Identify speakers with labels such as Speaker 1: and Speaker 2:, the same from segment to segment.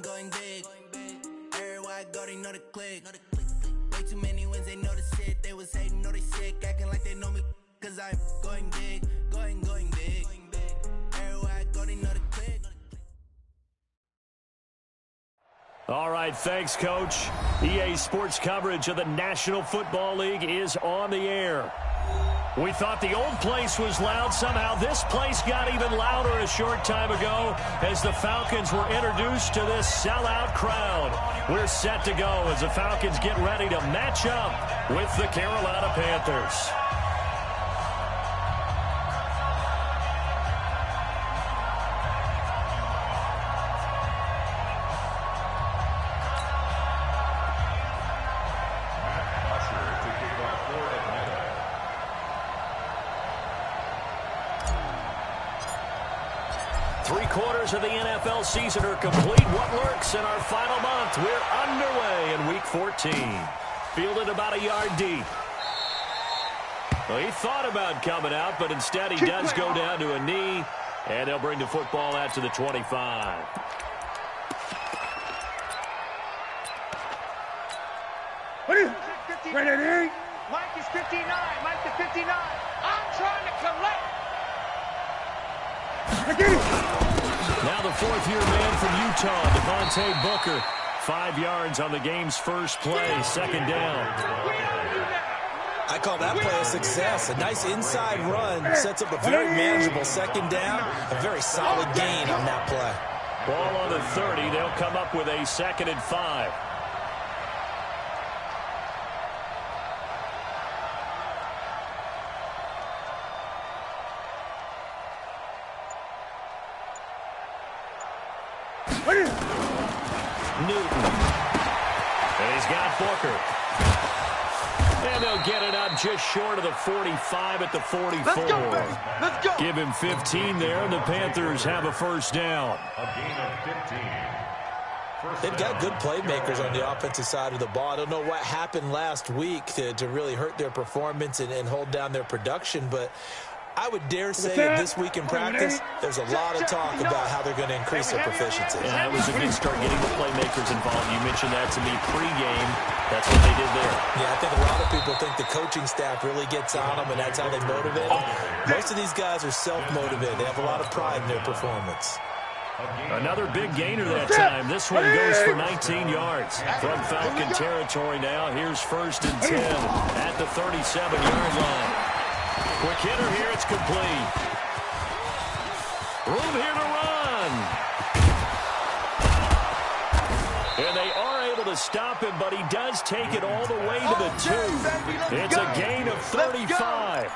Speaker 1: going big. Everywhere I go, they know the click. Way too many wins, they know the shit. They was hating, know they sick, acting like they know me. Cause I'm going big, going big. Everywhere I go, they know the click.
Speaker 2: All right, thanks, Coach. EA Sports coverage of the National Football League is on the air. We thought the old place was loud. Somehow this place got even louder a short time ago as the Falcons were introduced to this sellout crowd. We're set to go as the Falcons get ready to match up with the Carolina Panthers. Three-quarters of the NFL season are complete. What works in our final month? We're underway in Week 14. Fielded about a yard deep. Well, he thought about coming out, but instead he does go down to a knee, and they'll bring the football out to the 25.
Speaker 3: What is it? Ready? Mike is 59. Mike to 59. I'm trying to collect.
Speaker 2: Now the fourth-year man from Utah, Devontae Booker. 5 yards on the game's first play, second down.
Speaker 4: I call that play a success. A nice inside run sets up a very manageable second down. A very solid gain on that play.
Speaker 2: Ball on the 30. They'll come up with a 2nd and 5. Newton. And he's got Booker. And they'll get it up just short of the 45 at the 44.
Speaker 3: Let's go, baby. Let's go.
Speaker 2: Give him 15 there, and the Panthers have a first down.
Speaker 5: A gain of 15.
Speaker 4: They've got good playmakers on the offensive side of the ball. I don't know what happened last week to really hurt their performance and hold down their production, but I would dare say that this week in practice, there's a lot of talk about how they're going to increase their proficiency.
Speaker 2: Yeah, that was a good start getting the playmakers involved. You mentioned that to me pregame. That's what they did there.
Speaker 4: Yeah, I think a lot of people think the coaching staff really gets on them, and that's how they motivate them. Most of these guys are self-motivated. They have a lot of pride in their performance.
Speaker 2: Another big gainer that time. This one goes for 19 yards. From Falcon territory now, here's 1st and 10 at the 37-yard line. Quick hitter here, it's complete. Room here to run. And they are able to stop him, but he does take it all the way to the 2. It's a gain of 35.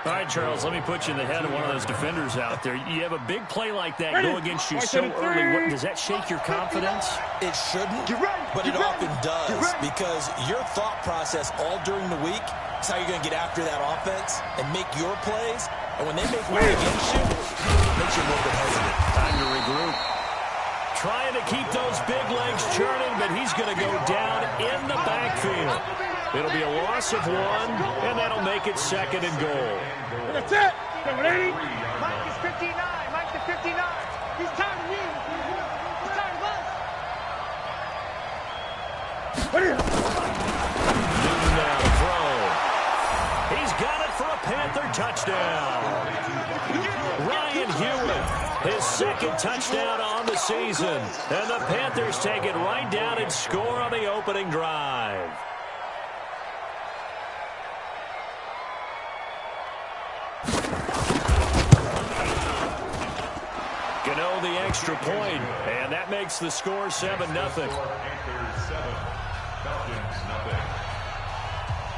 Speaker 2: All right, Charles, let me put you in the head of one of those defenders out there. You have a big play like that go against you so early. Does that shake your confidence?
Speaker 4: It shouldn't, but it often does, because your thought process all during the week is how you're going to get after that offense and make your plays. And when they make one against you, it makes you a little bit hesitant.
Speaker 2: Time to regroup. Trying to keep those big legs churning, but he's going to go down in the backfield. It'll be a loss of 1, and that'll make it 2nd and goal.
Speaker 3: That's it. Mike is 59. Mike to 59. He's tired of me. He's tired of us.
Speaker 2: Newton now to throw. He's got it for a Panther touchdown. Ryan Hewitt, his 2nd touchdown on the season. And the Panthers take it right down and score on the opening drive. Gano the extra point, and that makes the score 7-0.
Speaker 5: Panthers 7, Falcons nothing.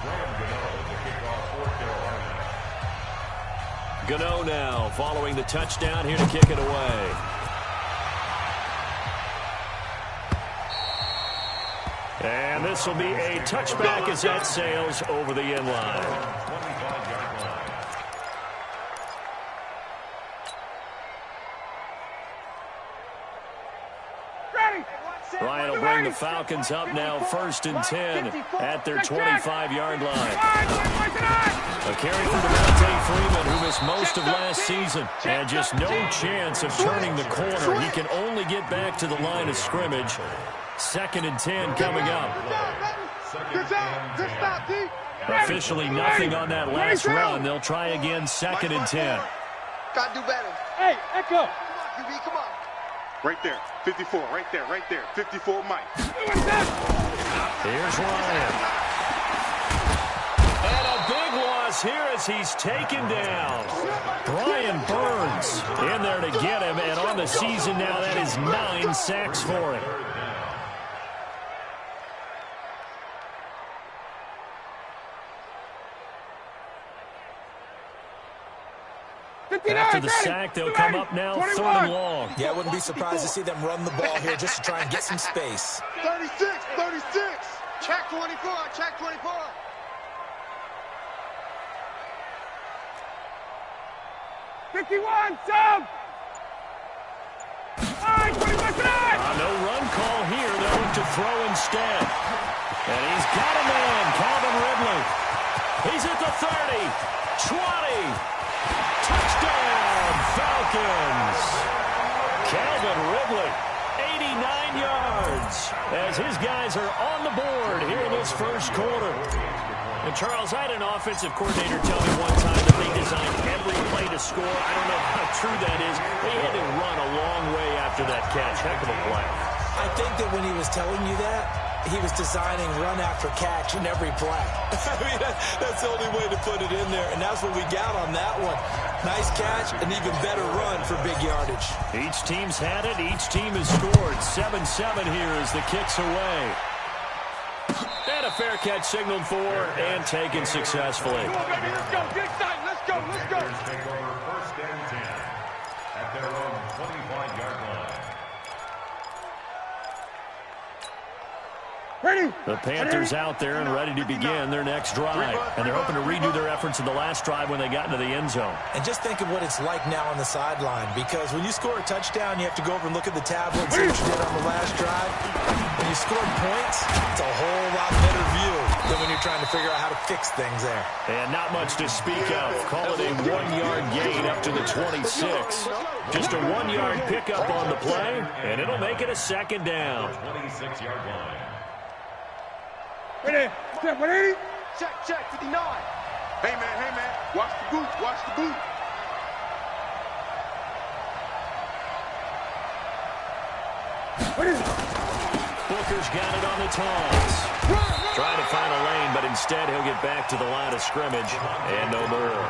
Speaker 5: Graham Gano, the kickoff for Carolina.
Speaker 2: Gano now following the touchdown here to kick it away. And this will be a touchback as that sails over the end line.
Speaker 5: 25-yard line.
Speaker 2: Ryan will bring the Falcons up now 1st and 10 at their 25-yard line. A carry for Devontae Freeman, who missed most of last season, and just no chance of turning the corner. He can only get back to the line of scrimmage. 2nd and 10 coming up. Officially nothing on that last run. They'll try again 2nd and 10.
Speaker 3: Gotta do better. Hey, Echo. Come on. Right there. 54. Right there. 54, Mike.
Speaker 2: Here's Ryan. And a big loss here as he's taken down. Brian Burns in there to get him, and on the season now, that is 9 sacks for him. After the sack, they'll come up now 3rd and long.
Speaker 4: Yeah, I wouldn't be surprised to see them run the ball here just to try and get some space.
Speaker 3: 36. Check 24. 51, sub!
Speaker 2: No run call here. They'll look to throw instead. And he's got a man, Calvin Ridley. He's at the 30, 20. Touchdown, Falcons. Calvin Ridley, 89 yards, as his guys are on the board here in this first quarter. And Charles, I had an offensive coordinator tell me one time that they designed every play to score. I don't know how true that is. They had to run a long way after that catch. Heck of a play.
Speaker 4: I think that when he was telling you that, he was designing run after catch in every play. I mean, that's the only way to put it in there, and that's what we got on that one. Nice catch, an even better run for big yardage.
Speaker 2: Each team's had it. Each team has scored. 7-7 here as the kick's away. And a fair catch signaled for and taken successfully.
Speaker 3: Come on, baby, let's go. Get excited. Let's go.
Speaker 5: Take over 1st and 10 at their own 25-yard line.
Speaker 2: The Panthers out there and ready to begin their next drive. And they're hoping to redo their efforts in the last drive when they got into the end zone.
Speaker 4: And just think of what it's like now on the sideline, because when you score a touchdown, you have to go over and look at the tablet and see what you did on the last drive. When you scored points, it's a whole lot better view than when you're trying to figure out how to fix things there.
Speaker 2: And not much to speak of. Call it a 1-yard gain up to the 26. Just a 1-yard pickup on the play, and it'll make it a 2nd down.
Speaker 5: 26-yard line.
Speaker 3: Ready? Check, 59. Hey, man. Watch the boot.
Speaker 2: Booker's got it on the toss. Trying to find a lane, but instead he'll get back to the line of scrimmage. And no more.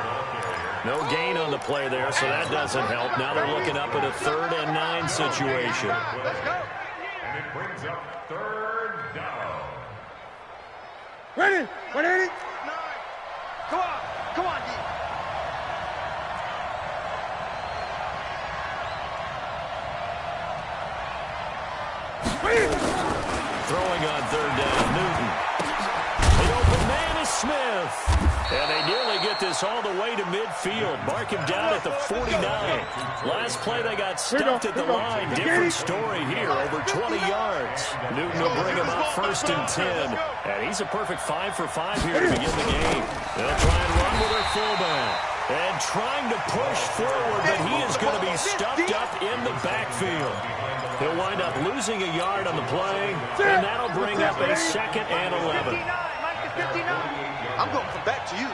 Speaker 2: No gain on the play there, so that doesn't help. Now they're looking up at a 3rd and 9 situation.
Speaker 3: Let's go.
Speaker 5: And it brings up 3rd down.
Speaker 3: Ready? 180. Come on, D.
Speaker 2: Throwing on 3rd down, Newton. The open man is Smith. And they nearly get this all the way to midfield. Mark him down at the 49. Last play, they got stuffed at the line. Different story here, over 20 yards. Newton will bring him up 1st and 10. And he's a perfect 5 for 5 here to begin the game. They'll try and run with their fullback. And trying to push forward, but he is going to be stuffed up in the backfield. He'll wind up losing a yard on the play, and that'll bring up a 2nd and 11.
Speaker 3: 59. I'm going to come back to you.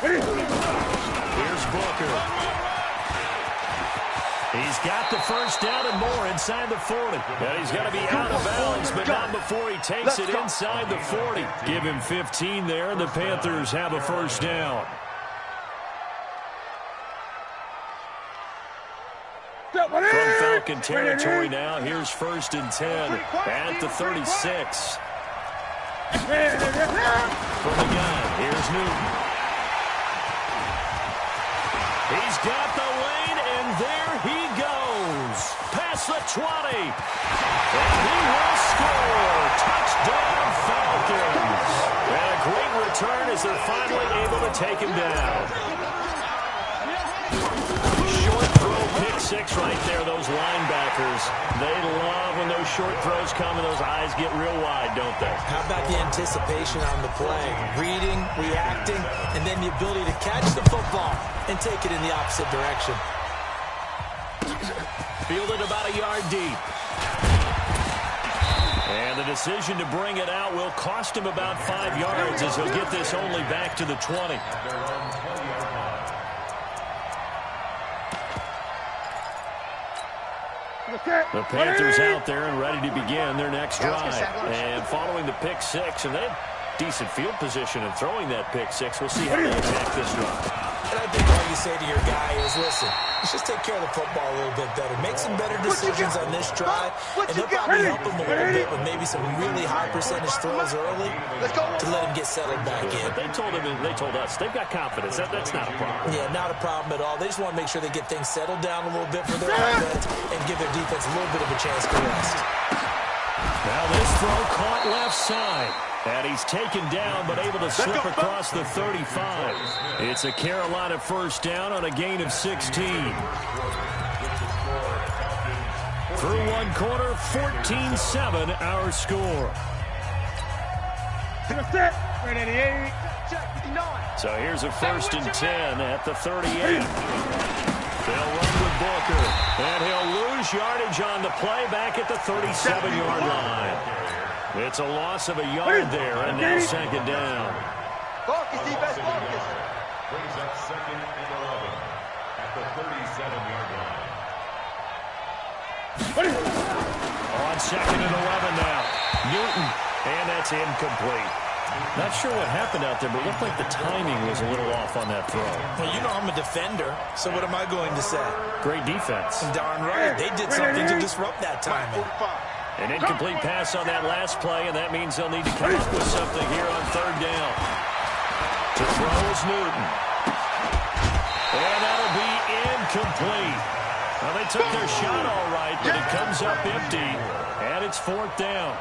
Speaker 2: Here's Booker. He's got the 1st down and more inside the 40. And he's going to be out of bounds, but not before he takes it inside the 40. Give him 15 there, and the Panthers have a 1st down. From Falcon territory now, here's 1st and 10 at the 36. From the gun, here's Newton. He's got the lane, and there he goes. Past the 20. And he will score. Touchdown, Falcons. And a great return as they're finally able to take him down. Short throw, pick six right there. Those linebackers, they love when those short throws come and those eyes get real wide, don't they?
Speaker 4: How about the anticipation on the play? Reading, reacting, and then the ability to catch the football and take it in the opposite direction.
Speaker 2: Fielded about a yard deep. And the decision to bring it out will cost him about 5 yards as he'll get this only back to the 20. The Panthers out there and ready to begin their next drive. And following the pick six, and they had decent field position in throwing that pick six. We'll see how they attack this drive.
Speaker 4: And I think all you say to your guy is, listen, let's just take care of the football a little bit better. Make some better decisions on this drive, and they'll probably help him a little bit with maybe some really high percentage throws early to let him get settled back in.
Speaker 2: But they told us, they've got confidence. That's not a problem.
Speaker 4: Yeah, not a problem at all. They just want to make sure they get things settled down a little bit for their offense and give their defense a little bit of a chance to rest.
Speaker 2: Now this throw caught left side. And he's taken down, but able to slip across the 35. It's a Carolina first down on a gain of 16. Through one quarter, 14-7 our score. So here's a 1st and 10 at the 38. They'll run with Booker, and he'll lose yardage on the play back at the 37-yard line. It's a loss of a yard there, and now 2nd down.
Speaker 3: Focus, defense, focus.
Speaker 5: Brings up 2nd and 11 at the 37-yard line.
Speaker 2: On 2nd and 11 now. Newton, and that's incomplete. Not sure what happened out there, but it looked like the timing was a little off on that throw.
Speaker 4: Well, you know I'm a defender, so what am I going to say?
Speaker 2: Great defense.
Speaker 4: Darn right. They did something to disrupt that timing.
Speaker 2: An incomplete pass on that last play, and that means they'll need to come up with something here on 3rd down. To throw is Newton. And that'll be incomplete. Well, they took their shot all right, but it comes up empty, and it's 4th down.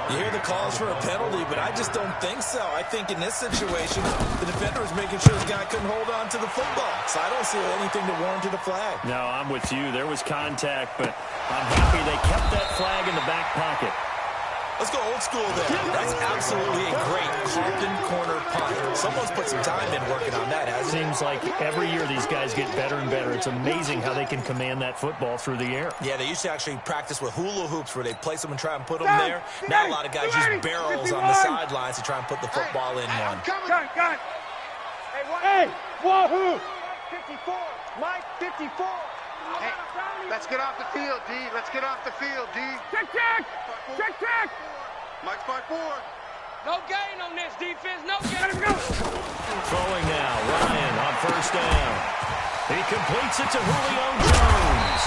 Speaker 4: You hear the calls for a penalty, but I just don't think so. I think in this situation, the defender was making sure the guy couldn't hold on to the football. So I don't see anything to warrant a flag.
Speaker 2: No, I'm with you. There was contact, but I'm happy they kept that flag in the back pocket.
Speaker 4: Let's go old school there. That's absolutely a great Compton corner punt. Someone's put some time in working on that, hasn't it?
Speaker 2: Seems like every year these guys get better and better. It's amazing how they can command that football through the air.
Speaker 4: Yeah, they used to actually practice with hula hoops where they place them and try and put them there. Now a lot of guys use barrels on the sidelines to try and put the football in one.
Speaker 3: Hey, wahoo! 54, Mike, 54. Hey, let's get off the field, D. Let's get off the field, D. Check. Mike's 5-4. No gain on this defense. No gain. Let's go.
Speaker 2: Throwing now. Ryan on 1st down. He completes it to Julio Jones.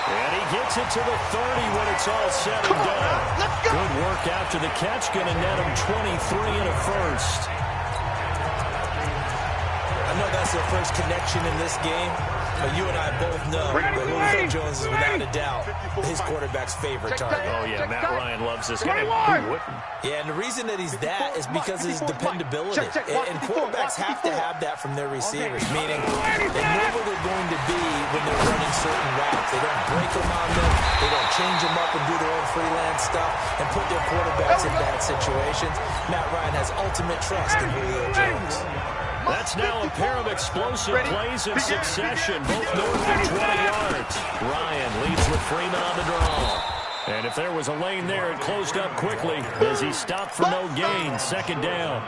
Speaker 2: And he gets it to the 30 when it's all said and done.
Speaker 3: Let's go.
Speaker 2: Good work after the catch. Going to net him 23 and a first.
Speaker 4: I know that's their first connection in this game, but you and I both know that Julio Jones is without a doubt his quarterback's favorite target.
Speaker 2: Oh, yeah, Matt Ryan loves this guy. Who wouldn't?
Speaker 4: Yeah, and the reason that he's that is because of his dependability. And quarterbacks have to have that from their receivers, meaning they know where they're going to be when they're running certain routes. They don't break them on them. They don't change them up and do their own freelance stuff and put their quarterbacks in bad situations. Matt Ryan has ultimate trust in Julio Jones.
Speaker 2: That's now a pair of explosive plays in succession, both north of 20 yards. Ryan leads with Freeman on the draw. And if there was a lane there, it closed up quickly as he stopped for no gain. 2nd down.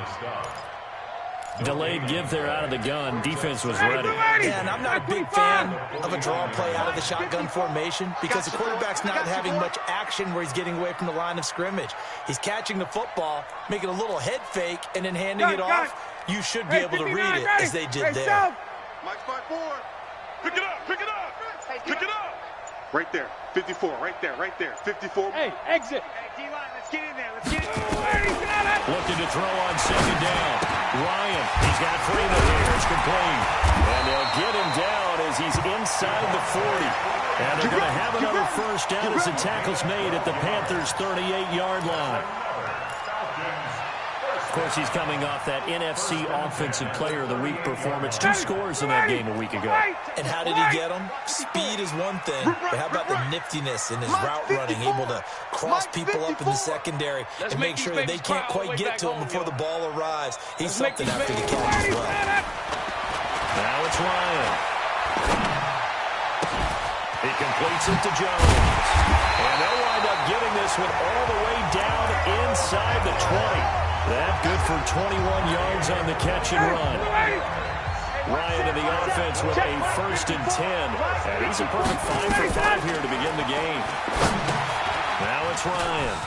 Speaker 2: Delayed give there out of the gun. Defense was ready.
Speaker 4: Yeah, and I'm not a big fan of a draw play out of the shotgun formation because the quarterback's not having much action where he's getting away from the line of scrimmage. He's catching the football, making a little head fake, and then handing it off. You should be able to read it as they did there.
Speaker 3: Mike's 5-4. Pick it up. Right there. 54. Right there. 54. Hey, exit. Hey, D-line, let's get in there.
Speaker 2: Looking to throw on 2nd down. Ryan, he's got Freeman here. It's complete. And they'll get him down as he's inside the 40. And they're going to have another first down as the tackle's made at the Panthers' 38-yard line. Of course, he's coming off that NFC Offensive Player of the Week performance. 2 scores in that game a week ago.
Speaker 4: And how did he get them? Speed is one thing, but how about the niftiness in his route running, able to cross people up in the secondary and make sure that they can't quite get to him before the ball arrives. He's something after the catch as well.
Speaker 2: Now it's Ryan. He completes it to Jones. And they'll wind up getting this one all the way down inside the 20. That good for 21 yards on the catch and run. Ryan and the offense with a 1st and 10. And he's a perfect 5 for 5 here to begin the game. Now it's Ryan.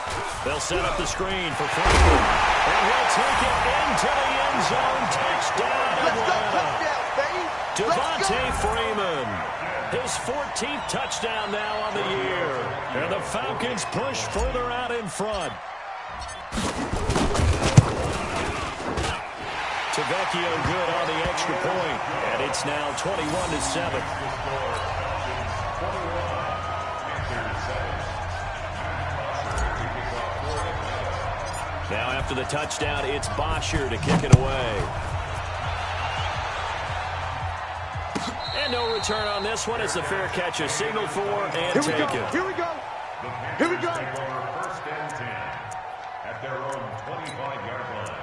Speaker 2: They'll set up the screen for Freeman. And he'll take it into the end zone. Touchdown Atlanta. Devontae Freeman. His 14th touchdown now on the year. And the Falcons push further out in front. Tavecchio good on the extra point, and it's now 21-7. Now after the touchdown, it's Bosher to kick it away. And no return on this one. It's a fair catch, a signal for, and take it.
Speaker 3: Here we go. Here we go.
Speaker 5: 1st and 10 at their own 25-yard line.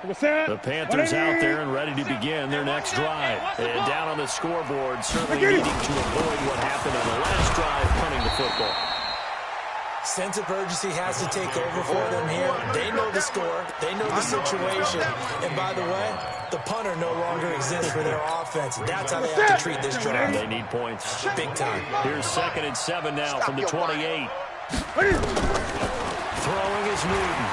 Speaker 2: The Panthers out there and ready to begin their next drive. And down on the scoreboard, certainly needing to avoid what happened on the last drive, punting the football.
Speaker 4: Sense of urgency has to take over for them here. They know the score. They know the situation. And by the way, the punter no longer exists for their offense. That's how they have to treat this drive.
Speaker 2: They need points.
Speaker 4: Big time.
Speaker 2: Here's 2nd and 7 now from the 28. Throwing is Newton.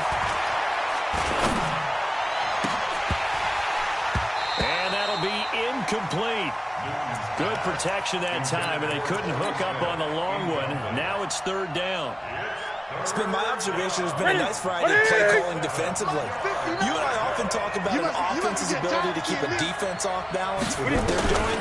Speaker 2: And that'll be incomplete. Good protection that time, and they couldn't hook up on the long one. Now it's 3rd down.
Speaker 4: It's been my observation. There's been a nice variety of play calling defensively. You and I often talk about an offense's ability to keep a defense off balance with what they're doing.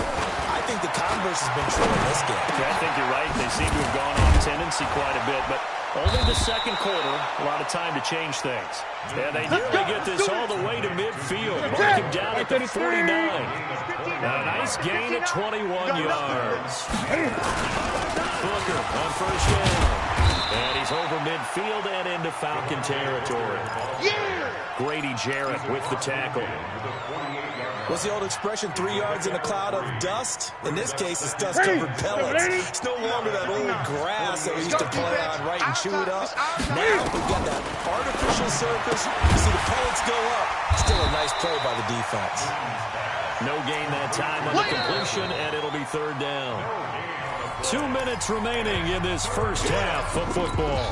Speaker 4: I think the converse has been true in this game.
Speaker 2: Yeah, I think you're right. They seem to have gone off tendency quite a bit, but only the 2nd quarter, a lot of time to change things. And they nearly get this all the way to midfield. Mark him down at the 49. Now, a nice gain at 21 yards. Booker on 1st down. And he's over midfield and into Falcon territory. Grady Jarrett with the tackle.
Speaker 4: What's the old expression, 3 yards in a cloud of dust? In this case, it's dust-covered pellets. It's no longer that old grass that we used to play on, right, and chew it up. Now we've got that artificial surface. You see the pellets go up. Still a nice play by the defense.
Speaker 2: No gain that time on the completion, and it'll be 3rd down. 2 minutes remaining in this first half of football.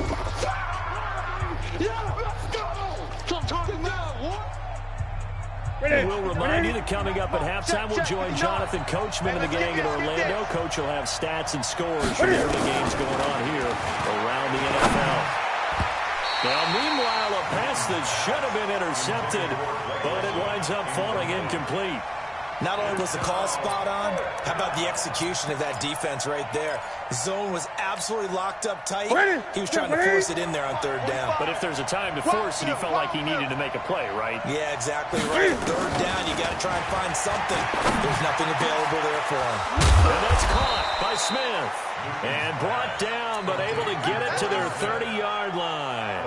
Speaker 2: We'll remind you that coming up at halftime, we'll join Jonathan Coachman and the gang in Orlando. Coach will have stats and scores from the early games going on here around the NFL. Now, meanwhile, a pass that should have been intercepted, but it winds up falling incomplete.
Speaker 4: Not only was the call spot on, how about the execution of that defense right there? The zone was absolutely locked up tight. He was trying to force it in there on 3rd down.
Speaker 2: But if there's a time to force it, he felt like he needed to make a play, right?
Speaker 4: Yeah, exactly right. 3rd down, you got to try and find something. There's nothing available there for him.
Speaker 2: And that's caught by Smith. And brought down, but able to get it to their 30-yard line.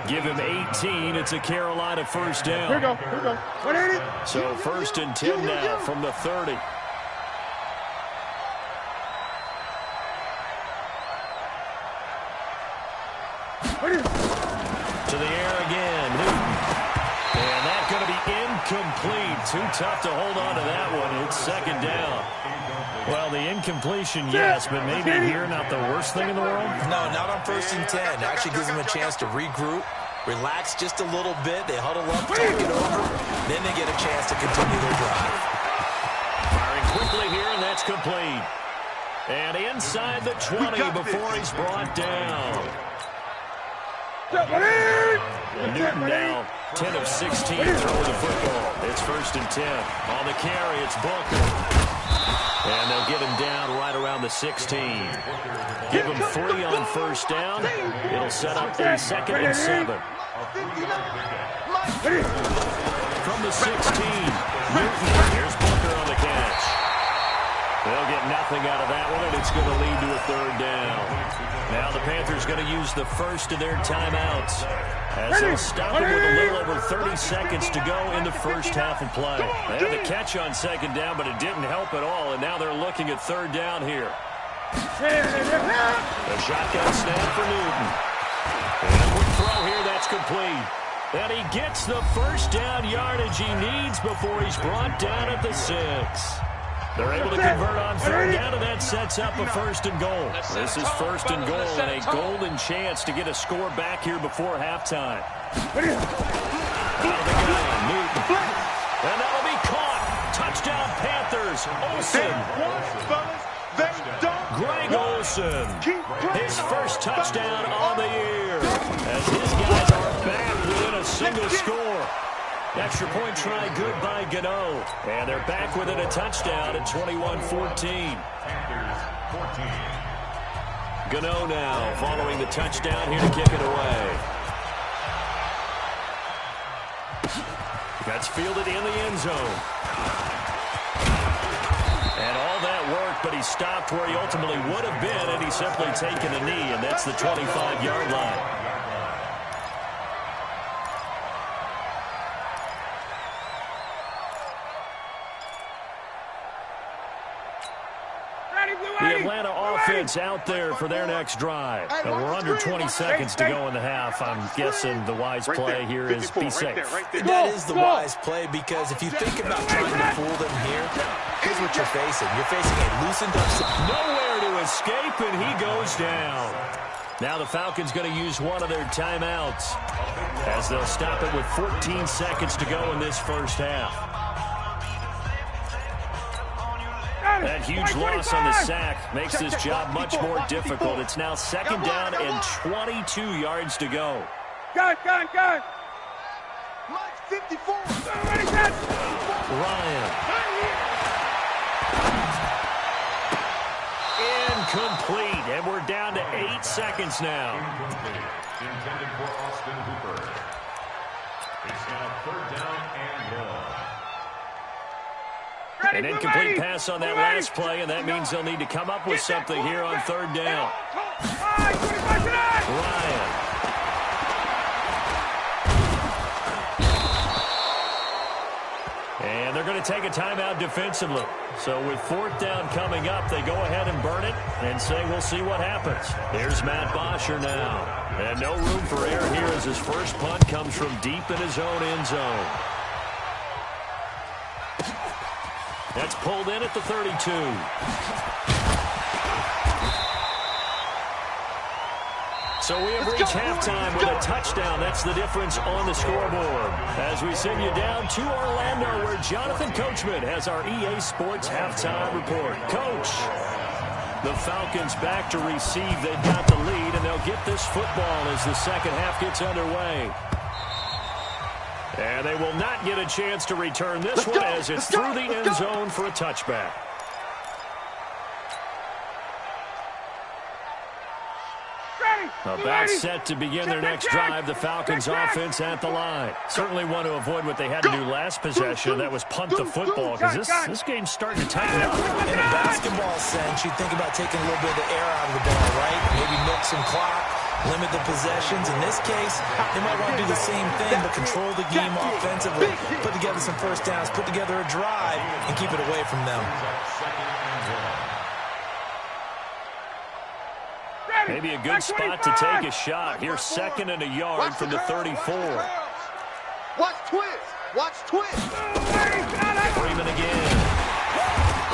Speaker 2: Give him 18. It's a Carolina 1st down.
Speaker 3: Here we go. Here we go. 180.
Speaker 2: So 1st and 10 now from the 30. To the air again, Newton. And that's going to be incomplete. Too tough to hold on to that one. It's 2nd down. Well, the incompletion, yes, but maybe here not the worst thing in the world?
Speaker 4: No, not on 1st and 10. Actually gives them a chance to regroup, relax just a little bit. They huddle up, talk it over. Then they get a chance to continue their drive.
Speaker 2: Firing quickly here, and that's complete. And inside the 20 before he's brought down. Newton now 10 of 16 throwing the football. It's 1st and 10. On the carry, it's Booker. And they'll get him down right around the 16. Give him 3 on first down. It'll set up a 2nd and 7. From the 16, here's Booker on the catch. They'll get nothing out of that one, and it's going to lead to a 3rd down. Now the Panthers going to use the first of their timeouts as they'll stop it with a little over 30 seconds to go in the first half of play. They had the catch on 2nd down, but it didn't help at all, and now they're looking at 3rd down here. The shotgun snap for Newton. And a quick throw here, that's complete. And he gets the first down yardage he needs before he's brought down at the 6. They're able to convert on 3rd down, and that sets up a 1st and goal. This is 1st and goal, and a golden chance to get a score back here before halftime. Out of the gun, Newton. And that'll be caught. Touchdown, Panthers. Olsen. Greg Olsen. His first touchdown on the year. As his guys are back within a single score. Extra point try good by Gano. And they're back within a touchdown at 21-14. Gano now following the touchdown here to kick it away. That's fielded in the end zone. And all that work, but he stopped where he ultimately would have been, and he's simply taken a knee, and that's the 25-yard line. The Atlanta offense out there for their next drive. And we're under 20 seconds to go in the half. I'm guessing the wise play here is be safe.
Speaker 4: That is the wise play, because if you think about trying to fool them here, here's what you're facing. You're facing a loosened up.
Speaker 2: Nowhere to escape, and he goes down. Now the Falcons going to use one of their timeouts as they'll stop it with 14 seconds to go in this first half. That huge loss on the sack makes this job much more difficult. It's now 2nd down and 22 yards to go.
Speaker 3: Gun. 54.
Speaker 2: Ryan. Incomplete, and we're down to 8 seconds now.
Speaker 5: Intended for Austin Hooper. It's now 3rd down and 1.
Speaker 2: An incomplete pass on that last play, and that means they'll need to come up with something here on 3rd down. Ryan. And they're going to take a timeout defensively. So with 4th down coming up, they go ahead and burn it and say we'll see what happens. Here's Matt Bosher now. And no room for error here as his first punt comes from deep in his own end zone. That's pulled in at the 32. So we have reached halftime with a touchdown. That's the difference on the scoreboard. As we send you down to Orlando, where Jonathan Coachman has our EA Sports halftime report. Coach, the Falcons back to receive. They've got the lead, and they'll get this football as the second half gets underway. And they will not get a chance to return this one as it's through the end zone for a touchback. About set to begin their next drive, the Falcons offense at the line. Certainly want to avoid what they had to do last possession. That was punt the football, because this game's starting to tighten up.
Speaker 4: In a basketball sense, you think about taking a little bit of the air out of the ball, right? Maybe milk some clock, limit the possessions. In this case, they might want to do the same thing, but control the game offensively, put together some first downs, put together a drive, and keep it away from them.
Speaker 2: Maybe a good spot to take a shot. Here's 2nd and a yard from the 34.
Speaker 3: Watch twist.
Speaker 2: Freeman again.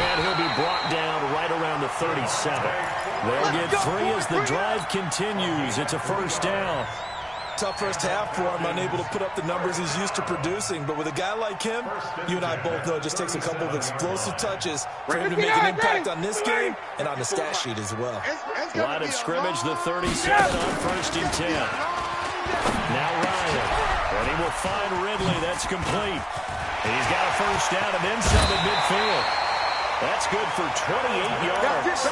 Speaker 2: And he'll be brought down right around the 37. They'll get 3 as the drive continues. It's a first down.
Speaker 4: Tough first half for him, unable to put up the numbers he's used to producing. But with a guy like him, you and I both know it just takes a couple of explosive touches for him to make an impact on this game and on the stat sheet as well.
Speaker 2: Line of scrimmage, the 37 on 1st and 10. Now Ryan. And he will find Ridley. That's complete. He's got a first down and then some at midfield. That's good for 28 yards.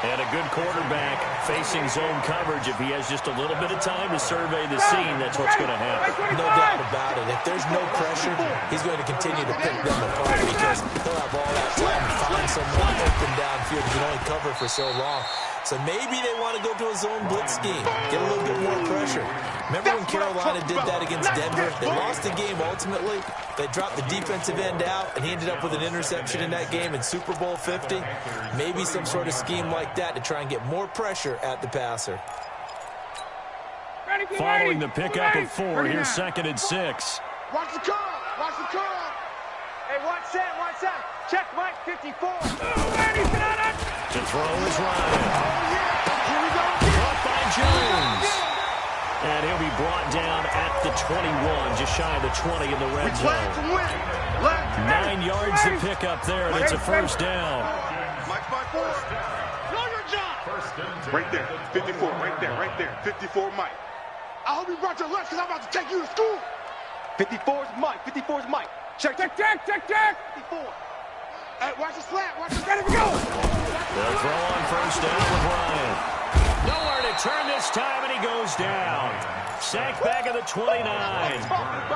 Speaker 2: And a good quarterback facing zone coverage. If he has just a little bit of time to survey the scene, that's what's going to happen.
Speaker 4: No doubt about it. If there's no pressure, he's going to continue to pick them apart because he'll have all that time to find someone open downfield. He can only cover for so long. So maybe they want to go to a zone blitz scheme, get a little bit more pressure. Remember when Carolina did that against Denver? They lost the game ultimately. They dropped the defensive end out, and he ended up with an interception in that game in Super Bowl 50. Maybe some sort of scheme like that to try and get more pressure at the passer.
Speaker 2: Following the pickup of 4, here's 2nd and 6.
Speaker 3: Watch the curl. Watch the curl.
Speaker 6: Hey, watch that. Watch that. Check Mike 54.
Speaker 2: To throw is Ryan. Caught by Jones. And he'll be brought down at the 21, just shy of the 20 in the red zone. 9 yards to pick up there, and it's a first down.
Speaker 3: Mike 54. Know your job. Right there. 54. Right there. Right there. 54 Mike. I hope you brought your lunch because I'm about to take you to school.
Speaker 6: 54's Mike. 54's Mike. Check.
Speaker 3: 54. Hey, watch the slant. Watch the slant. Here we go.
Speaker 2: They'll throw on first down with Ryan. Nowhere to turn this time, and he goes down. Sacked back at the 29.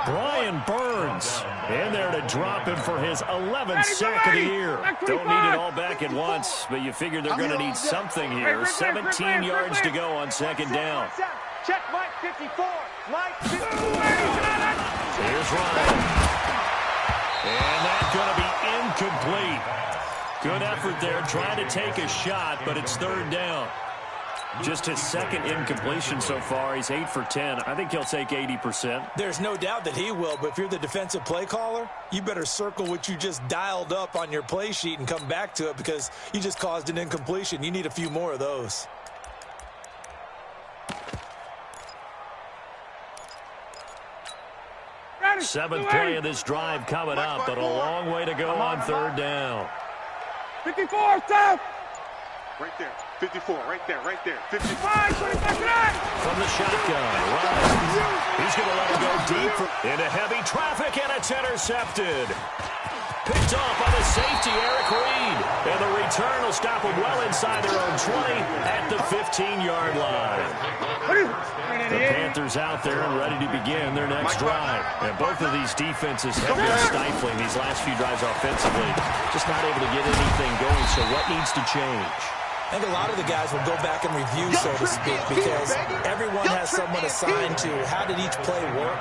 Speaker 2: Brian Burns in there to drop him for his 11th sack of the year. Don't need it all back at once, but you figure they're going to need something here. 17 yards to go on 2nd down.
Speaker 6: Check Mike 54. Mike 54.
Speaker 2: Here's Ryan. And that's going to be incomplete. Good effort there, trying to take a shot, but it's 3rd down. Just his 2nd incompletion so far. He's 8 for 10. I think he'll take 80%.
Speaker 4: There's no doubt that he will, but if you're the defensive play caller, you better circle what you just dialed up on your play sheet and come back to it because you just caused an incompletion. You need a few more of those.
Speaker 2: Seventh play of this drive coming up, but a long way to go on 3rd down.
Speaker 3: 54, stop! Right there. 54, right there, right there. 55, 25,
Speaker 2: from the shotgun, Ryan. He's going to let him go deep into heavy traffic, and it's intercepted. Picked off by the safety, Eric Reed. And the return will stop them well inside their own 20 at the 15-yard line. The Panthers out there and ready to begin their next drive. And both of these defenses have been stifling these last few drives offensively. Just not able to get anything going, so what needs to change?
Speaker 4: I think a lot of the guys will go back and review, so to speak, because everyone has someone assigned to how did each play work.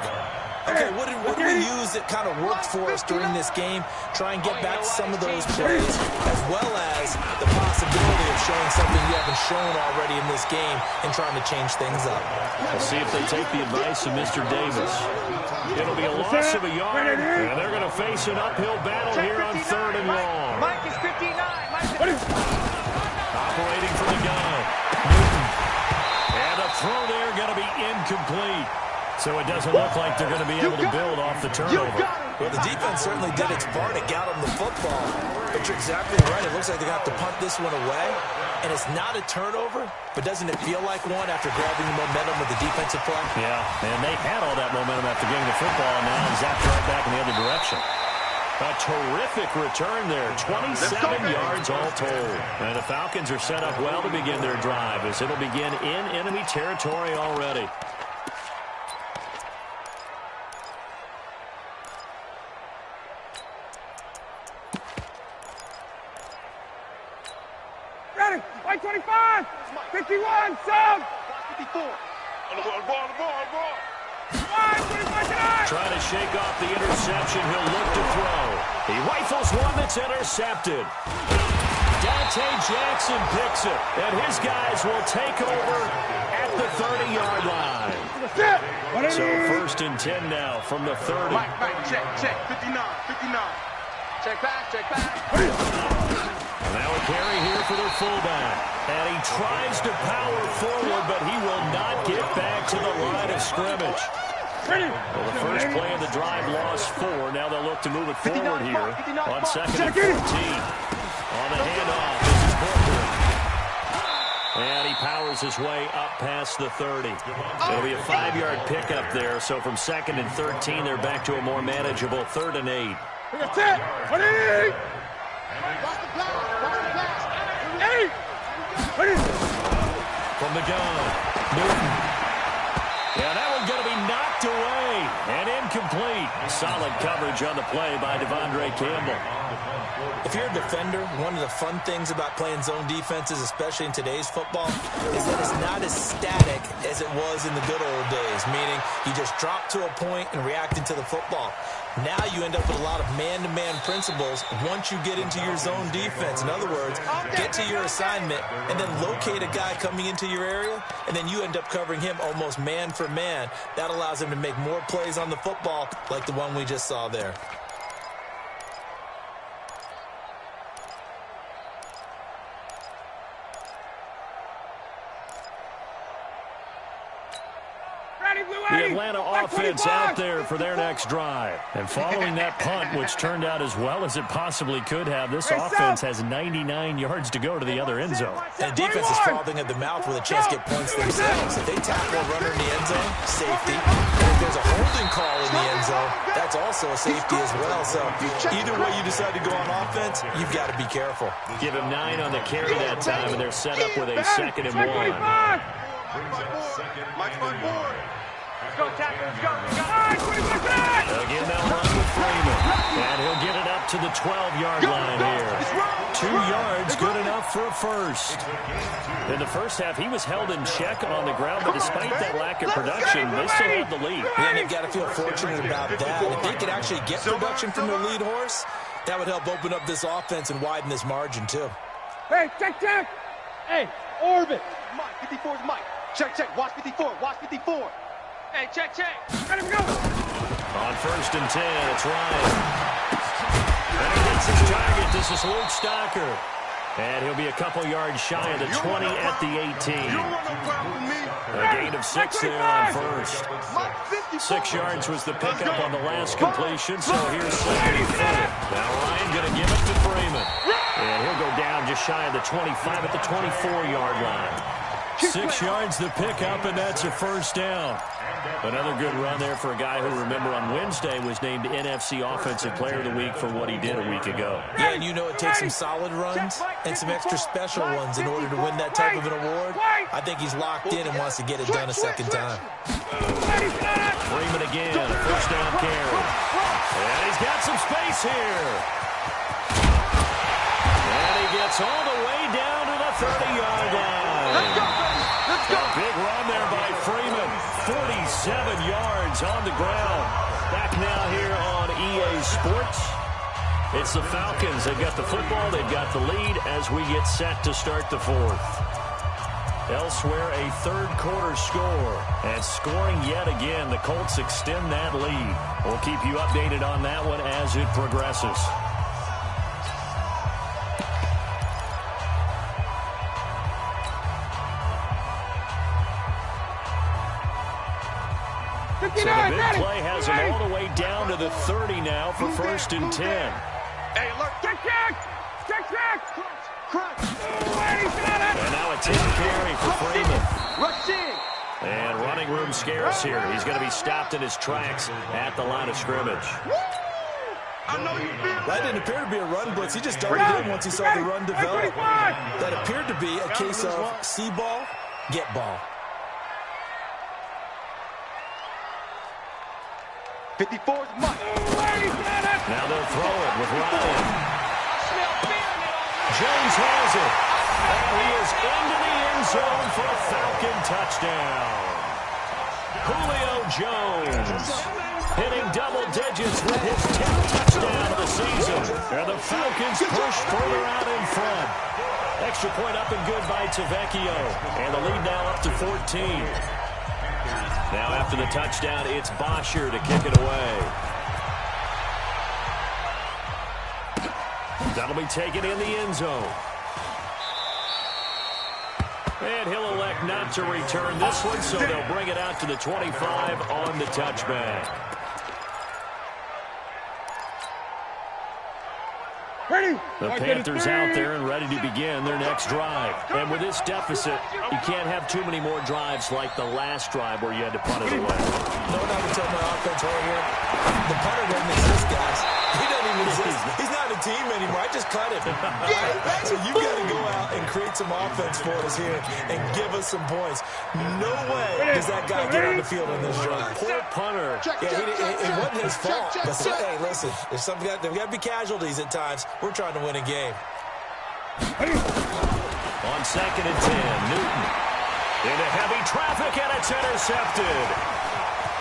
Speaker 4: Okay, what did we use that kind of worked for us during this game? Try and get back to some of those plays, as well as the possibility of showing something you haven't shown already in this game and trying to change things up.
Speaker 2: We'll see if they take the advice of Mr. Davis. It'll be a loss of a yard, and they're going to face an uphill battle here on 3rd and long.
Speaker 6: Mike is 59.
Speaker 2: Operating from the gun, Newton. And a throw there going to be incomplete. So it doesn't look like they're going to be able to build off the turnover.
Speaker 4: Well, the defense certainly did its part. It got them the football. But you're exactly right. It looks like they're going to have to punt this one away. And it's not a turnover, but doesn't it feel like one after grabbing the momentum with the defensive play?
Speaker 2: Yeah, and they had all that momentum after getting the football, and now zapped right back in the other direction. A terrific return there, 27 yards all told. And the Falcons are set up well to begin their drive as it'll begin in enemy territory already.
Speaker 3: ready, 25, 51, sub. 54. On the ball.
Speaker 2: Trying to shake off the interception. He'll look to throw. He rifles one that's intercepted. Dante Jackson picks it, and his guys will take over at the 30-yard line. So 1st and 10 now from the 30.
Speaker 3: Mike, check, 59.
Speaker 6: Check back.
Speaker 2: Now a carry here for their fullback. And he tries to power forward, but he will not get back to the line of scrimmage. Well, the first play of the drive lost 4. Now they'll look to move it forward here on 2nd and 14. On the handoff, this is Booker. And he powers his way up past the 30. It'll be a 5-yard pickup there. So from 2nd and 13, they're back to a more manageable 3rd and 8. From the gun, Newton. Yeah, that one's going to be knocked away and incomplete. Solid coverage on the play by Devondre Campbell.
Speaker 4: If you're a defender, one of the fun things about playing zone defenses, especially in today's football, is that it's not as static as it was in the good old days, meaning you just drop to a point and react into the football. Now you end up with a lot of man-to-man principles once you get into your zone defense. In other words, get to your assignment and then locate a guy coming into your area, and then you end up covering him almost man for man. That allows him to make more plays on the football like the one we just saw there.
Speaker 2: The Atlanta offense out there for their next drive. And following that punt, which turned out as well as it possibly could have, this offense has 99 yards to go to the other end zone.
Speaker 4: And defense is frothing at the mouth with a chance to get points themselves. If they tackle a runner in the end zone, safety. And if there's a holding call in the end zone, that's also a safety as well. So either way you decide to go on offense, you've got to be careful.
Speaker 2: Give him 9 on the carry that time, and they're set up with a 2nd and 1.
Speaker 6: Let's go, tackle, let's go.
Speaker 2: Again, they'll run with Freeman. And he'll get it up to the 12-yard line here. 2 yards, good enough for a first. In the first half, he was held in check on the ground, but despite that lack of production, they still had the lead.
Speaker 4: Yeah, and they've got to feel fortunate about that. And if they could actually get production from their lead horse, that would help open up this offense and widen this margin, too.
Speaker 6: Hey, check. Hey, orbit. Mike, 54 is Mike. Check. Watch 54. Watch 54. Hey, check. Let him go.
Speaker 2: On 1st and 10, it's Ryan. And he gets his target. This is Luke Stocker. And he'll be a couple yards shy of the 20 at the 18. A gain of 6 there on 1st. 6 yards was the pickup on the last completion, so here's 2nd and 4. Now Ryan going to give it to Freeman. And he'll go down just shy of the 25 at the 24-yard line. 6 yards the pickup, and that's a first down. Another good run there for a guy who, remember, on Wednesday was named NFC Offensive Player of the Week for what he did a week ago.
Speaker 4: Yeah, and you know it takes some solid runs and some extra special ones in order to win that type of an award. I think he's locked in and wants to get it done a second time.
Speaker 2: Freeman again, a first down carry. And he's got some space here. And he gets all the way down to the 30-yard line.
Speaker 6: Let's go.
Speaker 2: A big run there by Freeman. 47 yards on the ground. Back now here on EA Sports. It's the Falcons. They've got the football. They've got the lead as we get set to start the 4th. Elsewhere, a third-quarter score. And scoring yet again, the Colts extend that lead. We'll keep you updated on that one as it progresses. So the big play has him all the way down to the 30 now for 1st and 10.
Speaker 6: Hey, look. Check. Crunch.
Speaker 2: And now a 10 carry for Freeman.
Speaker 6: Rush in.
Speaker 2: And running room scarce here. He's going to be stopped in his tracks at the line of scrimmage.
Speaker 4: That didn't appear to be a run blitz. He just darted in once he saw the run develop. That appeared to be a case of see ball, get ball.
Speaker 6: 54 is Mike.
Speaker 2: Now they'll throw it with Ryan. Jones has it. And he is into the end zone for a Falcon touchdown. Julio Jones hitting double digits with his 10th touchdown of the season. And the Falcons push further out in front. Extra point up and good by Tavecchio. And the lead now up to 14. Now after the touchdown, it's Bosher to kick it away. That'll be taken in the end zone. And he'll elect not to return this one, so they'll bring it out to the 25 on the touchback. The Panthers out there and ready to begin their next drive. And with this deficit, you can't have too many more drives like the last drive where you had to punt it away.
Speaker 4: No, not to tell my offense right here. The punter doesn't exist, guys. He doesn't even exist. He's not a team anymore. I just cut him. So you've got to go out and create some offense for us here and give us some points. No way does that guy get on the field in this drive.
Speaker 2: Poor punter.
Speaker 4: Yeah, it wasn't his fault. But hey, listen, there's there got to be casualties at times. We're trying to win a game.
Speaker 2: On 2nd and 10, Newton into heavy traffic, and it's intercepted.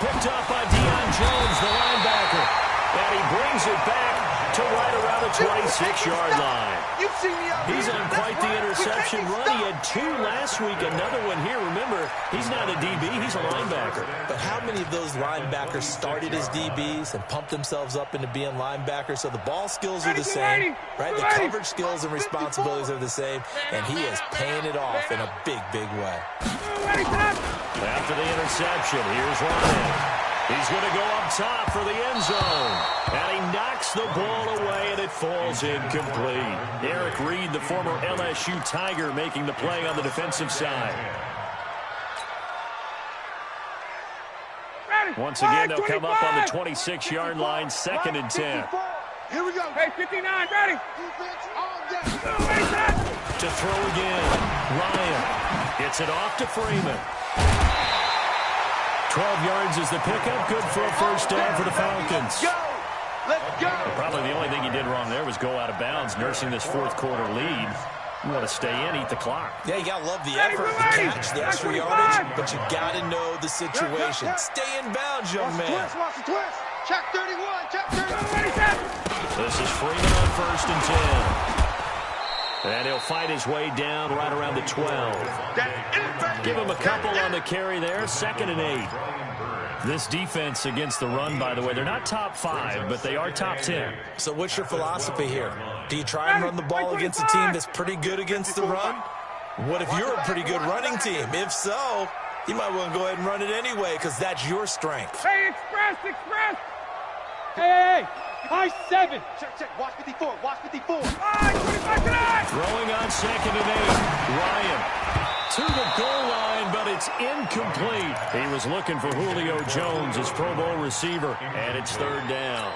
Speaker 2: Picked up by Deion Jones, the linebacker. And he brings it back to right around the 26-yard line. He's on quite the interception run. He had 2 last week, another one here. Remember, he's not a DB, he's a linebacker.
Speaker 4: But how many of those linebackers started as DBs and pumped themselves up into being linebackers? So the ball skills are the same, right? The coverage skills and responsibilities are the same, and he is paying it off in a big, big way.
Speaker 2: After the interception, here's Ryan. He's going to go up top for the end zone. And he knocks the ball away, and it falls incomplete. Eric Reed, the former LSU Tiger, making the play on the defensive side. Once again, they'll come up on the 26-yard line, 2nd and 10.
Speaker 6: Here we go. Hey, 59, ready.
Speaker 2: To throw again. Ryan gets it off to Freeman. 12 yards is the pickup. Good for a first down for the Falcons.
Speaker 6: Let's go.
Speaker 2: Probably the only thing he did wrong there was go out of bounds, nursing this 4th quarter lead. You want to stay in, eat the clock.
Speaker 4: Yeah, you got to love the effort, the catch, the extra yardage, but you got to know the situation. Stay in bounds, young man.
Speaker 6: Watch the twist. Check 31. Check 31.
Speaker 2: This is Freeman on 1st and 10. And he'll fight his way down right around the 12. Give him a couple on the carry there. 2nd and 8. This defense against the run, by the way, they're not top 5, but they are top 10.
Speaker 4: So what's your philosophy here? Do you try and run the ball against a team that's pretty good against the run? What if you're a pretty good running team? If so, you might want to go ahead and run it anyway because that's your strength.
Speaker 6: Hey, express. Hey. High 7. Check. Watch 54. Watch 54. 25 tonight.
Speaker 2: Throwing on 2nd and 8. Ryan to the goal line, but it's incomplete. He was looking for Julio Jones, his Pro Bowl receiver, and it's 3rd down.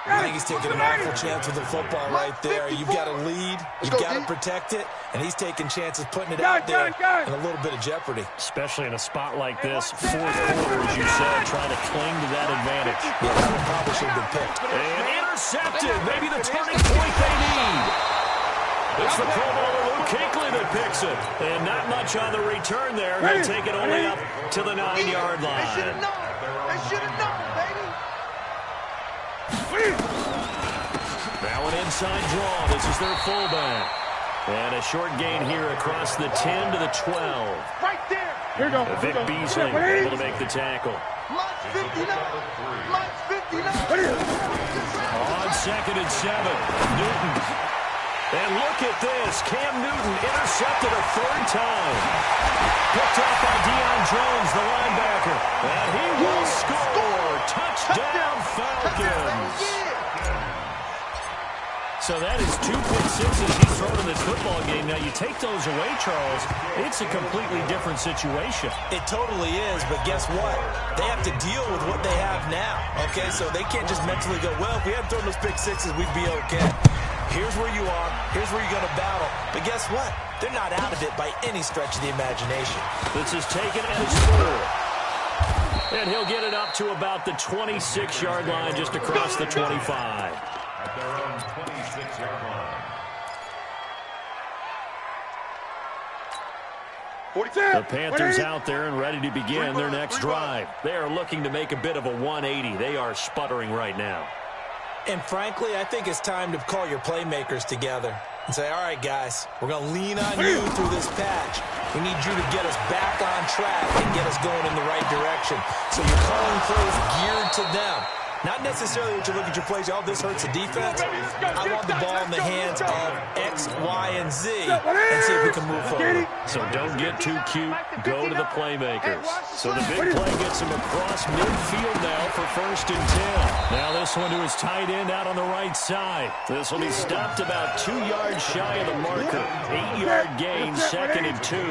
Speaker 4: I think he's taking an awful chance with the football right there. You've got to lead. You've got to protect it. And he's taking chances, putting it out there in a little bit of jeopardy.
Speaker 2: Especially in a spot like this, 4th quarter, as you said, trying to cling to that advantage.
Speaker 4: Yeah, that one probably should have been picked.
Speaker 2: And intercepted. Maybe the turning point they need. It's the Pro Bowler Luke Kuechly that picks it. And not much on the return there. He'll take it only up to the 9-yard line.
Speaker 6: They should have known. They should have known, baby.
Speaker 2: Now an inside draw. This is their fullback. And a short gain here across the 10 to the 12.
Speaker 6: Right there. Here we go.
Speaker 2: Vic Beasley able to make the tackle.
Speaker 6: Mike 59. Mike 59.
Speaker 2: On 2nd and 7. Newton. And look at this. Cam Newton intercepted a 3rd time. Picked up by Deion Jones, the linebacker. And he will score. Touchdown Falcons. So that is 2 pick sixes he's thrown in this football game. Now, you take those away, Charles, it's a completely different situation.
Speaker 4: It totally is, but guess what? They have to deal with what they have now, okay? So they can't just mentally go, well, if we hadn't thrown those pick sixes, we'd be okay. Here's where you are. Here's where you're going to battle. But guess what? They're not out of it by any stretch of the imagination.
Speaker 2: This is taken as 4. And he'll get it up to about the 26-yard line, just across the 25.
Speaker 5: At their own 26-yard line.
Speaker 2: The Panthers out there and ready to begin their next drive. They are looking to make a bit of a 180. They are sputtering right now.
Speaker 4: And frankly, I think it's time to call your playmakers together and say, all right, guys, we're going to lean on you through this patch. We need you to get us back on track and get us going in the right direction. So you're calling plays geared to them. Not necessarily what you look at your plays, oh, this hurts the defense. I want the ball in the hands of X, Y, and Z and see if we can move forward.
Speaker 2: So don't get too cute. Go to the playmakers. So the big play gets him across midfield now for 1st and 10. Now this one to his tight end out on the right side. This will be stopped about 2 yards shy of the marker. 8-yard gain, 2nd and 2.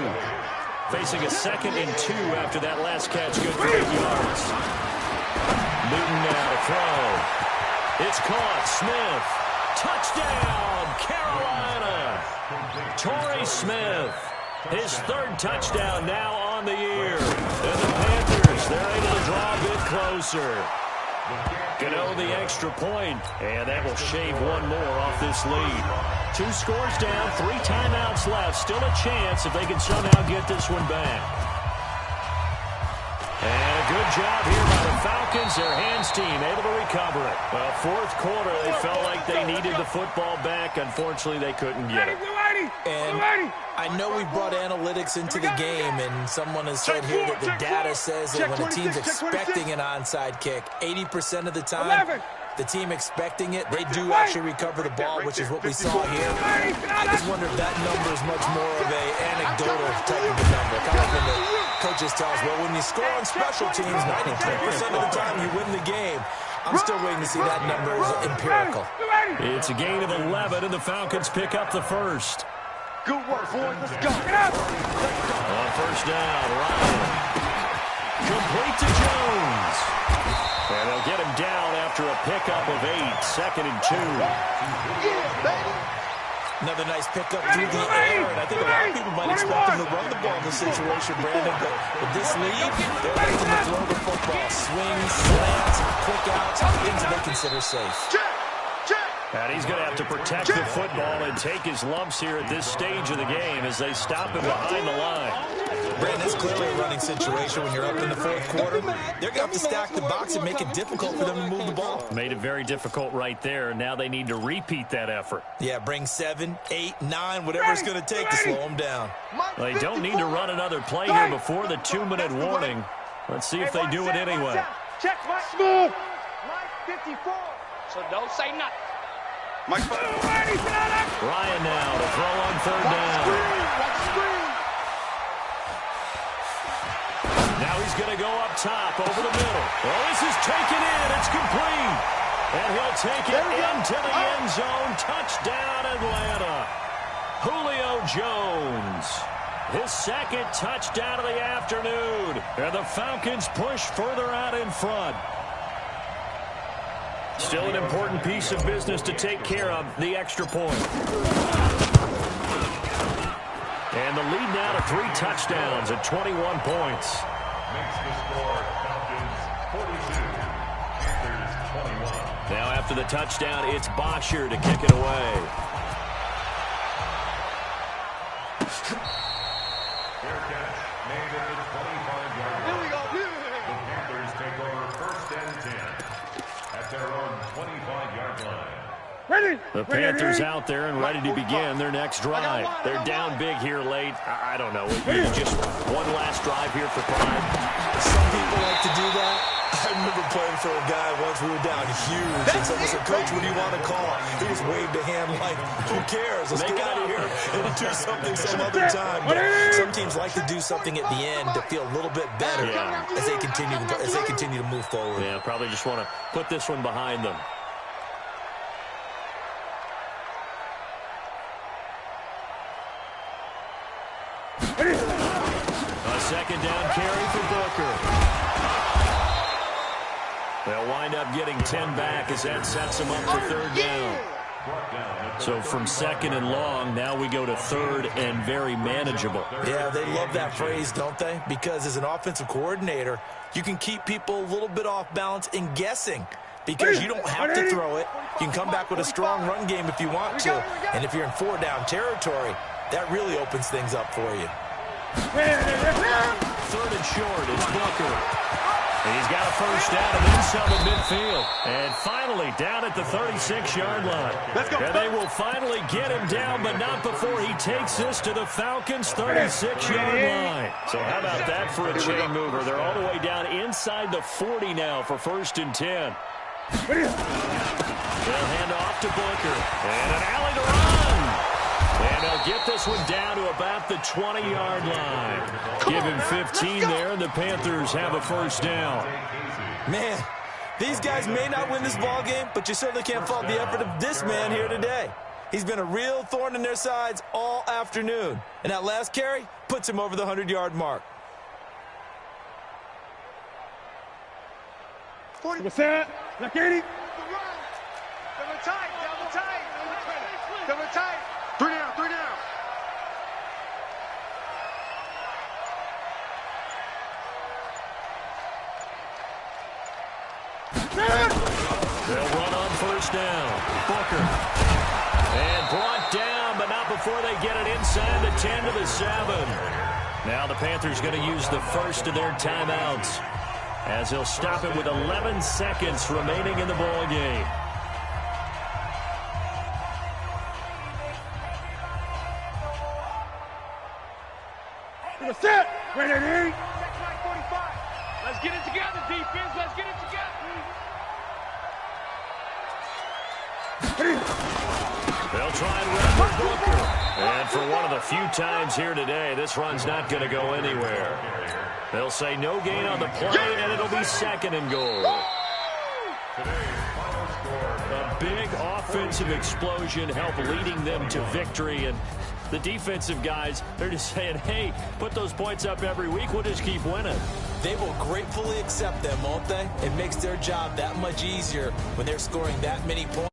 Speaker 2: Facing a 2nd and 2 after that last catch, good for 8 yards. Newton now to throw. It's caught. Smith. Touchdown, Carolina. Torrey Smith. His third touchdown now on the year. And the Panthers, they're able to draw a bit closer. Gano the extra point, and that will shave one more off this lead. 2 scores down, 3 timeouts left. Still a chance if they can somehow get this one back. And a good job here by the Falcons. Their hands team able to recover it. Well, fourth quarter, they felt like they needed the football back. Unfortunately, they couldn't get it.
Speaker 4: And I know we brought analytics into the game, and someone has said here that the data says that when a team's expecting an onside kick, 80% of the time, the team expecting it, they do actually recover the ball, which is what we saw here. I just wonder if that number is much more of an anecdotal type of a number. Kind of like when the coaches tell us, well, when you score on special teams, 93% of the time you win the game. I'm still waiting to see that number is empirical.
Speaker 2: It's a gain of 11, and the Falcons pick up the first.
Speaker 6: Good work, boys. Let's go. Get up.
Speaker 2: On first down, Ryan. Complete to Jones. And they'll get him down after a pickup of 8. 2nd and 2.
Speaker 6: Yeah, baby.
Speaker 4: Another nice pickup through the air, and I think a lot of people might expect him to run the ball in this situation, Brandon, but with this lead, they're looking to throw the football. Swings, slants, quick outs, things they consider safe.
Speaker 2: And he's going to have to protect the football and take his lumps here at this stage of the game as they stop him behind the line.
Speaker 4: Brandon, it's clearly a running situation when you're up in the fourth quarter. They're going to have to stack the box and make it difficult for them to move the ball.
Speaker 2: Made it very difficult right there. Now they need to repeat that effort.
Speaker 4: Yeah, bring 7, 8, 9, whatever it's going to take to slow them down.
Speaker 2: They don't need to run another play here before the 2-minute warning. Let's see if they do it anyway.
Speaker 6: Check, Mike. Smooth. Mike 54. So don't say nothing.
Speaker 3: Mike.
Speaker 2: Ryan now to throw on third down. Now he's going to go up top over the middle. Well, this is taken in. It's complete. And he'll take it into the end zone. Touchdown, Atlanta. Julio Jones. His 2nd touchdown of the afternoon. And the Falcons push further out in front. Still an important piece of business to take care of, the extra point. And the lead now to 3 touchdowns at 21 points.
Speaker 5: Makes the score Falcons 42, Panthers 21.
Speaker 2: Now after the touchdown, it's Bosher to kick it away.
Speaker 5: Fair catch made at the 25-yard line.
Speaker 6: Here we go.
Speaker 5: The Panthers take over 1st and 10 at their own 25-yard line.
Speaker 2: The Panthers out there and ready to begin their next drive. They're down big here late. I don't know. It's just one last drive here for pride.
Speaker 4: Some people like to do that. I remember playing for a guy once. We were down huge. And someone said, Coach, what do you want to call? He just waved a hand like, who cares? Let's get out of here and do something some other time. But some teams like to do something at the end to feel a little bit better as they continue to move forward.
Speaker 2: Yeah, probably just want to put this one behind them. A 2nd down carry for Booker. They'll wind up getting 10 back as that sets them up for 3rd down. So from 2nd and long, now we go to 3rd and very manageable.
Speaker 4: Yeah, they love that phrase, don't they? Because as an offensive coordinator, you can keep people a little bit off balance and guessing. Because you don't have to throw it. You can come back with a strong run game if you want to. And if you're in 4-down territory, that really opens things up for you.
Speaker 2: 3rd and short is Booker. And he's got a first down and then some at midfield. And finally down at the 36-yard line. And they will finally get him down, but not before he takes this to the Falcons' 36-yard line. So how about that for a chain mover? They're all the way down inside the 40 now for 1st and 10. They'll hand off to Booker. And an alley to run. And they'll get this one down to about the 20-yard line. Give him 15 there, and the Panthers have a first down.
Speaker 4: Man, these guys may not win this ball game, but you certainly can't fault the effort of this man here today. He's been a real thorn in their sides all afternoon. And that last carry puts him over the 100-yard mark.
Speaker 6: 40%. Look, 80. Double tight, double tight. Double tight.
Speaker 3: 3 down, 3 down.
Speaker 2: They'll run on first down. Booker. And brought down, but not before they get it inside the 10 to the 7. Now the Panthers going to use the first of their timeouts, as he'll stop it with 11 seconds remaining in the ball game.
Speaker 6: Set. Ready. Check 45. Let's get it together, defense. Let's get it together.
Speaker 2: They'll try and run with Booker. And for one of the few times here today, this run's not going to go anywhere. They'll say no gain on the play, and it'll be second and goal. A big offensive explosion helped leading them to victory, and the defensive guys, they're just saying, hey, put those points up every week, we'll just keep winning.
Speaker 4: They will gratefully accept them, won't they? It makes their job that much easier when they're scoring that many points.